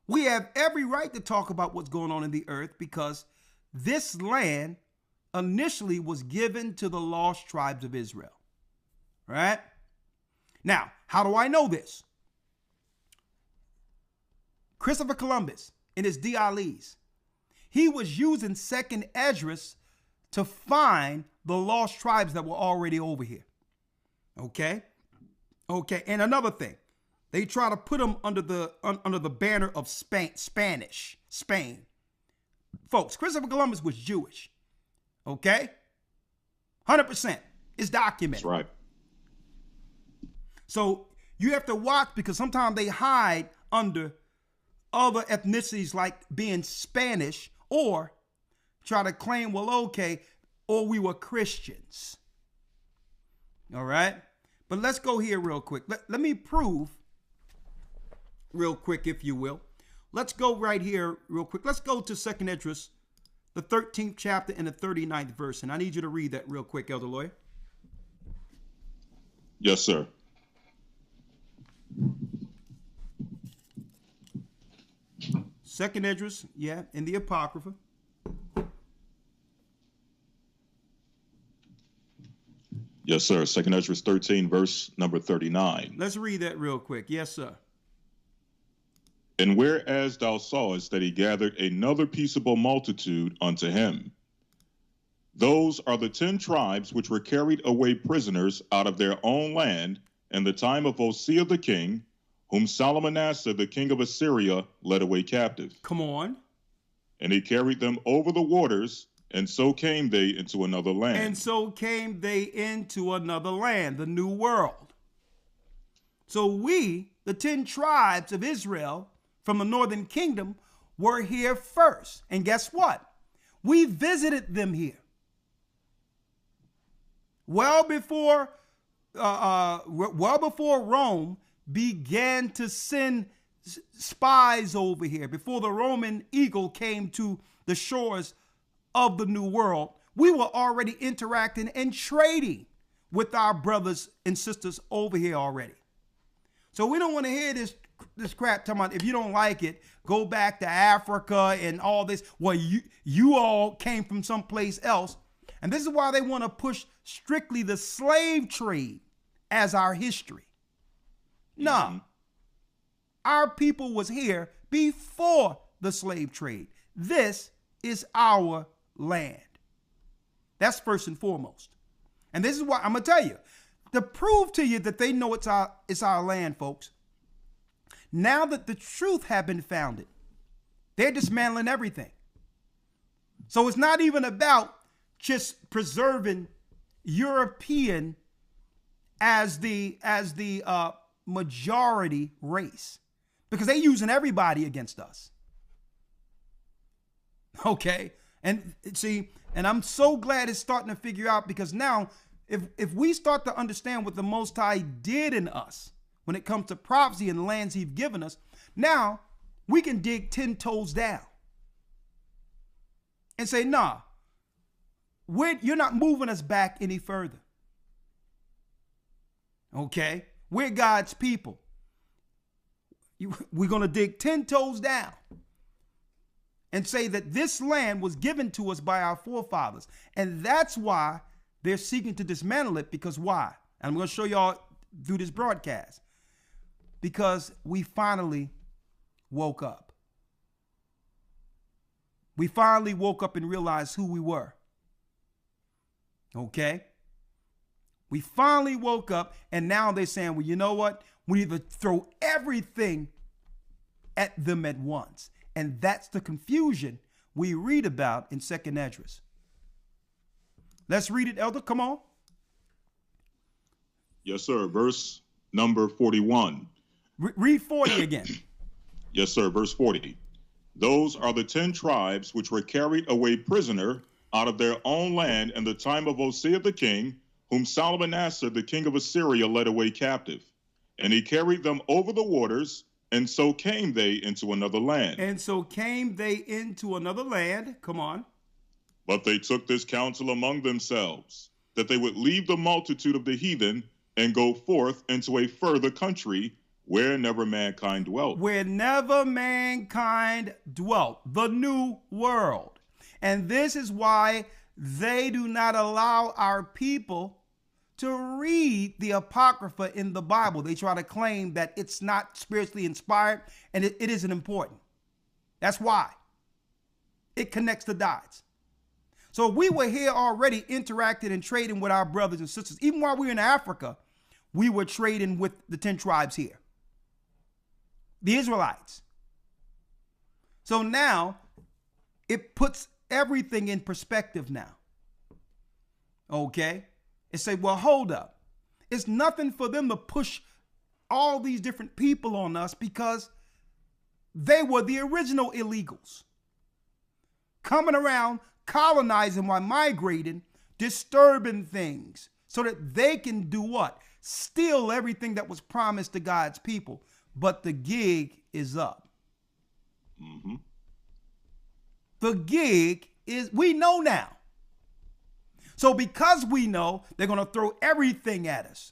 We have every right to talk about what's going on in the earth because this land initially was given to the lost tribes of Israel. Right? Now, how do I know this? Christopher Columbus, in his Dialis, he was using Second Esdras to find the lost tribes that were already over here. Okay? Okay, and another thing, they try to put them under the banner of Spain. Folks, Christopher Columbus was Jewish. Okay? 100%. It's documented. That's right. So you have to watch because sometimes they hide under other ethnicities like being Spanish or try to claim, well, okay, or we were Christians. All right? But let's go here real quick. Let me prove real quick, if you will. Let's go right here real quick. Let's go to 2nd Esdras, the 13th chapter and the 39th verse. And I need you to read that real quick, Elder Lawyer. Yes, sir. Second Esdras, yeah, in the Apocrypha. Yes, sir. 2nd Esdras 13, verse number 39. Let's read that real quick. Yes, sir. And whereas thou sawest that he gathered another peaceable multitude unto him, those are the 10 tribes which were carried away prisoners out of their own land in the time of Hosea the king, whom Salmanassar the king of Assyria led away captive. Come on. And he carried them over the waters, and so came they into another land. And so came they into another land, the new world. So we, the 10 tribes of Israel from the northern kingdom, were here first. And guess what? We visited them here. Well before Rome began to send spies over here, before the Roman eagle came to the shores of the new world, we were already interacting and trading with our brothers and sisters over here already. So we don't want to hear this crap talking about if you don't like it, go back to Africa and all this. Well, you all came from someplace else. And this is why they want to push strictly the slave trade as our history. No, our people was here before the slave trade. This is our land. That's first and foremost. And this is why I'm going to tell you, to prove to you that they know it's our land, folks. Now that the truth have been founded, they're dismantling everything. So it's not even about just preserving European as the majority race, because they're using everybody against us. Okay. And see, and I'm so glad it's starting to figure out, because now if we start to understand what the Most High did in us when it comes to prophecy and the lands he's given us, now we can dig 10 toes down and say, nah, you're not moving us back any further. Okay? We're God's people. We're going to dig 10 toes down and say that this land was given to us by our forefathers. And that's why they're seeking to dismantle it, because why? And I'm going to show y'all through this broadcast. Because we finally woke up. We finally woke up and realized who we were. Okay? We finally woke up, and now they're saying, well, you know what? We need to throw everything at them at once. And that's the confusion we read about in 2nd Esdras. Let's read it, Elder. Come on. Yes, sir. Verse number 41. Read 40 again. Yes, sir. Verse 40. Those are the 10 tribes which were carried away prisoner out of their own land in the time of Hosea the king, whom Salmanassar the king of Assyria led away captive. And he carried them over the waters, and so came they into another land. And so came they into another land. Come on. But they took this counsel among themselves, that they would leave the multitude of the heathen and go forth into a further country, where never mankind dwelt. Where never mankind dwelt, the new world. And this is why they do not allow our people to read the Apocrypha in the Bible. They try to claim that it's not spiritually inspired, and it isn't important. That's why. It connects the dots. So we were here already interacting and trading with our brothers and sisters. Even while we were in Africa, we were trading with the 10 tribes here, the Israelites. So now it puts everything in perspective now. Okay? It say, well, hold up. It's nothing for them to push all these different people on us because they were the original illegals. Coming around, colonizing while migrating, disturbing things so that they can do what? Steal everything that was promised to God's people. But the gig is up. Mm-hmm. The gig is, we know now. So because we know, they're going to throw everything at us.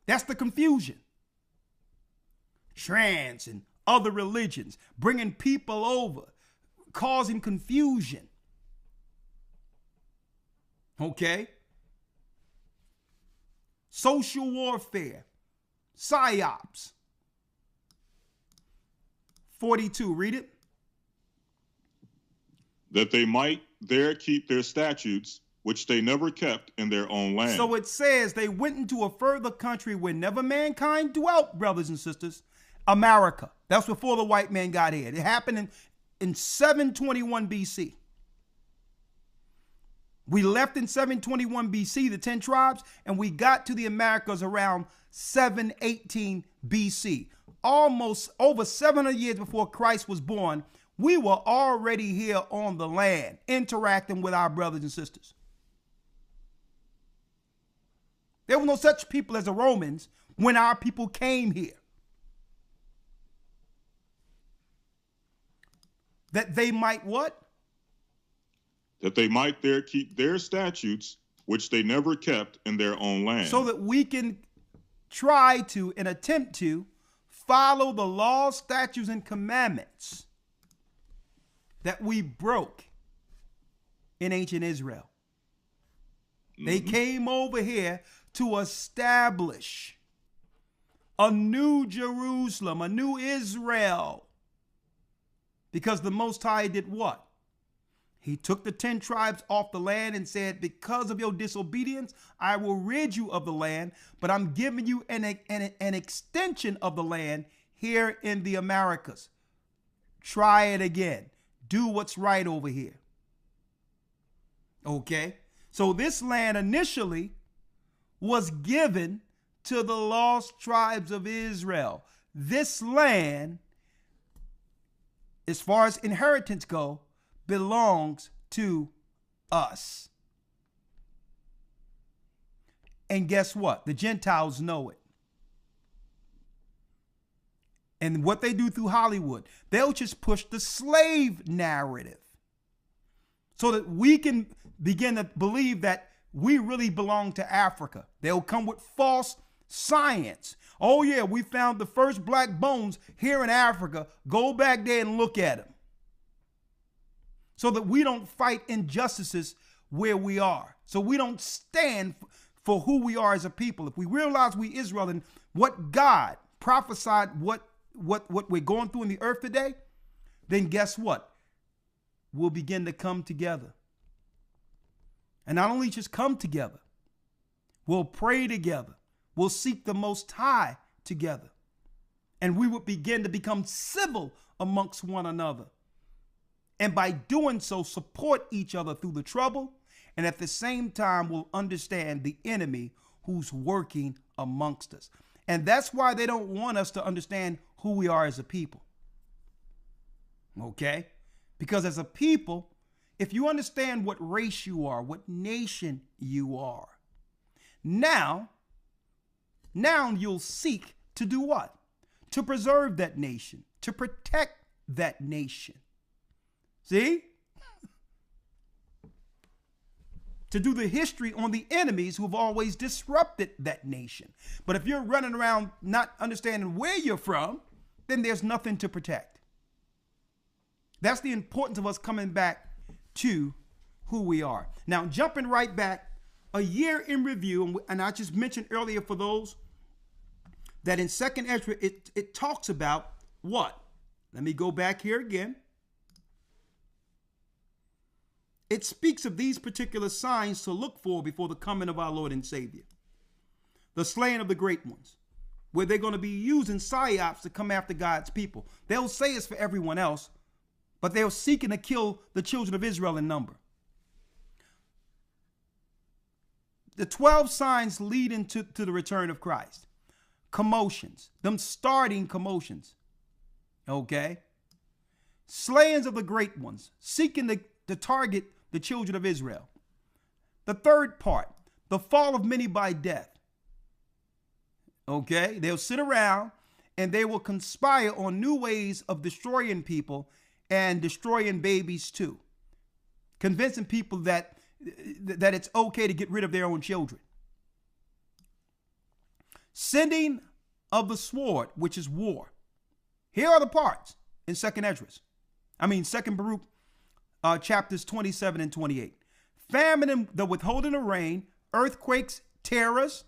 That's the confusion. Trans and other religions, bringing people over, causing confusion. Okay? Social warfare, psyops. 42, read it. That they might there keep their statutes, which they never kept in their own land. So it says they went into a further country where never mankind dwelt, brothers and sisters, America. That's before the white man got here. It happened in 721 BC. We left in 721 BC, the 10 tribes, and we got to the Americas around 718 BC. Almost over 700 years before Christ was born, we were already here on the land, interacting with our brothers and sisters. There were no such people as the Romans when our people came here. That they might what? That they might there keep their statutes, which they never kept in their own land. So that we can try to and attempt to follow the laws, statutes, and commandments that we broke in ancient Israel. They came over here to establish a new Jerusalem, a new Israel. Because the Most High did what? He took the 10 tribes off the land and said, because of your disobedience, I will rid you of the land, but I'm giving you an extension of the land here in the Americas. Try it again. Do what's right over here. Okay? So this land initially was given to the lost tribes of Israel. This land, as far as inheritance go, belongs to us. And guess what? The Gentiles know it. And what they do through Hollywood, they'll just push the slave narrative so that we can begin to believe that we really belong to Africa. They'll come with false science. Oh yeah, we found the first black bones here in Africa. Go back there and look at them. So that we don't fight injustices where we are. So we don't stand for who we are as a people. If we realize we Israel and what God prophesied, what we're going through in the earth today, then guess what? We'll begin to come together. And not only just come together, we'll pray together. We'll seek the Most High together. And we will begin to become civil amongst one another. And by doing so, support each other through the trouble. And at the same time, we'll understand the enemy who's working amongst us. And that's why they don't want us to understand who we are as a people. Okay? Because as a people, if you understand what race you are, what nation you are, now you'll seek to do what? To preserve that nation, to protect that nation. See? to do the history on the enemies who've always disrupted that nation. But if you're running around not understanding where you're from, then there's nothing to protect. That's the importance of us coming back to who we are. Now, jumping right back, a year in review, and I just mentioned earlier for those that in 2nd Ezra, it talks about what? Let me go back here again. It speaks of these particular signs to look for before the coming of our Lord and Savior. The slaying of the great ones, where they're going to be using psyops to come after God's people. They'll say it's for everyone else, but they're seeking to kill the children of Israel in number. The 12 signs leading to the return of Christ. Commotions, them starting commotions. Okay? Slayings of the great ones, seeking to target the children of Israel. The third part, the fall of many by death. Okay? They'll sit around and they will conspire on new ways of destroying people and destroying babies too. Convincing people that it's okay to get rid of their own children. Sending of the sword, which is war. Here are the parts in 2nd Baruch, chapters 27 and 28. Famine and the withholding of rain, earthquakes, terrors,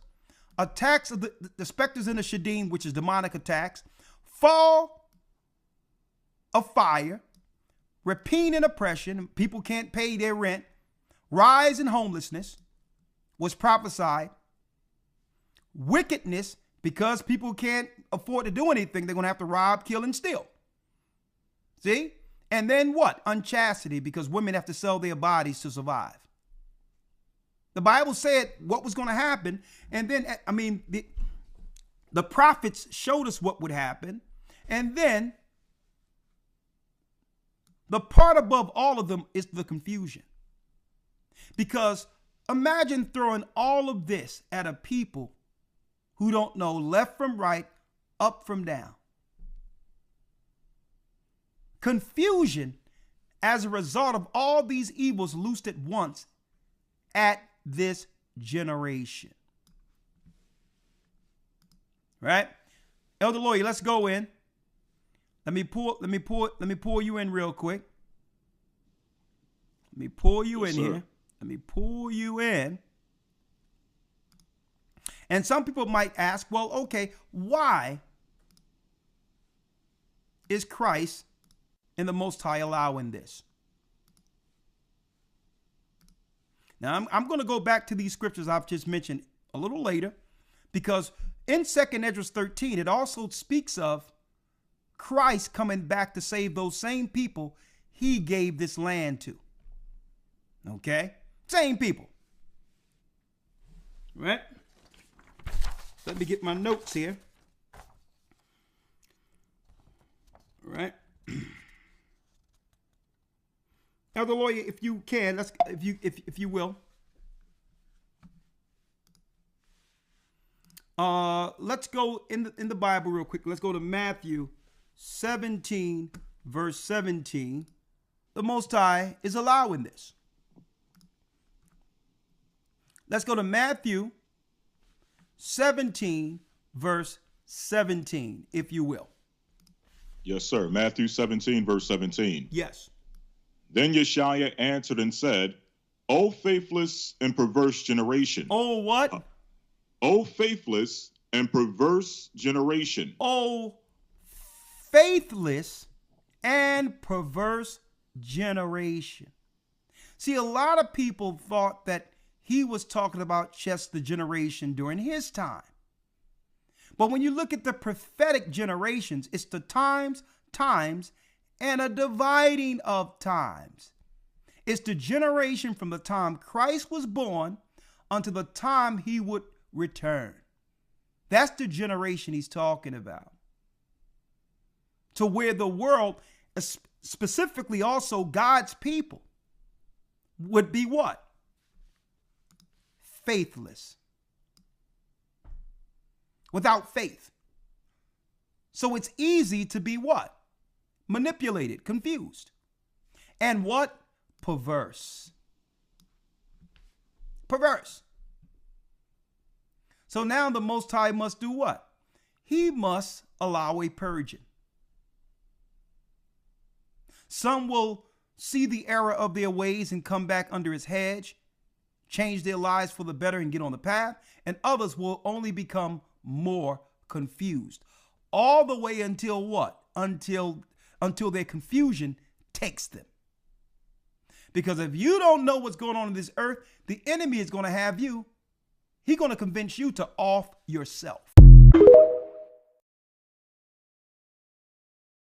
attacks of the specters in the Shadim, which is demonic attacks, fall of fire, rapine and oppression, people can't pay their rent, rise in homelessness was prophesied, wickedness, because people can't afford to do anything, they're going to have to rob, kill, and steal. See? And then what? Unchastity, because women have to sell their bodies to survive. The Bible said what was going to happen. And then, the prophets showed us what would happen. And then the part above all of them is the confusion. Because imagine throwing all of this at a people who don't know left from right, up from down. Confusion as a result of all these evils loosed at once at this generation. Right? Elder Lawyer, let's go in. Let me pull you in real quick. Let me pull you in here. Let me pull you in. And some people might ask, well, okay, why is Christ and the Most High allowing this? Now, I'm going to go back to these scriptures I've just mentioned a little later, because in 2nd Ezra 13, it also speaks of Christ coming back to save those same people he gave this land to. Okay? Same people. Right? Let me get my notes here. All right. Elder Lawyer, if you can, if you will. Let's go in the Bible real quick. Let's go to Matthew 17, verse 17. The Most High is allowing this. Let's go to Matthew 17, verse 17, if you will. Yes, sir. Matthew 17, verse 17. Yes. Then Yeshua answered and said, O faithless and perverse generation. Oh, what? O faithless and perverse generation. Oh, faithless and perverse generation. See, a lot of people thought that he was talking about just the generation during his time. But when you look at the prophetic generations, it's the times, and a dividing of times. It's the generation from the time Christ was born until the time he would return. That's the generation he's talking about. To where the world, specifically also God's people, would be what? Faithless. Without faith. So it's easy to be what? Manipulated, confused. And what? Perverse. perverse. So now the Most High must do what? He must allow a purging. Some will see the error of their ways and come back under his hedge, change their lives for the better and get on the path, and others will only become more confused. All the way until what? Until their confusion takes them. Because if you don't know what's going on in this earth, the enemy is going to have you. He's going to convince you to off yourself.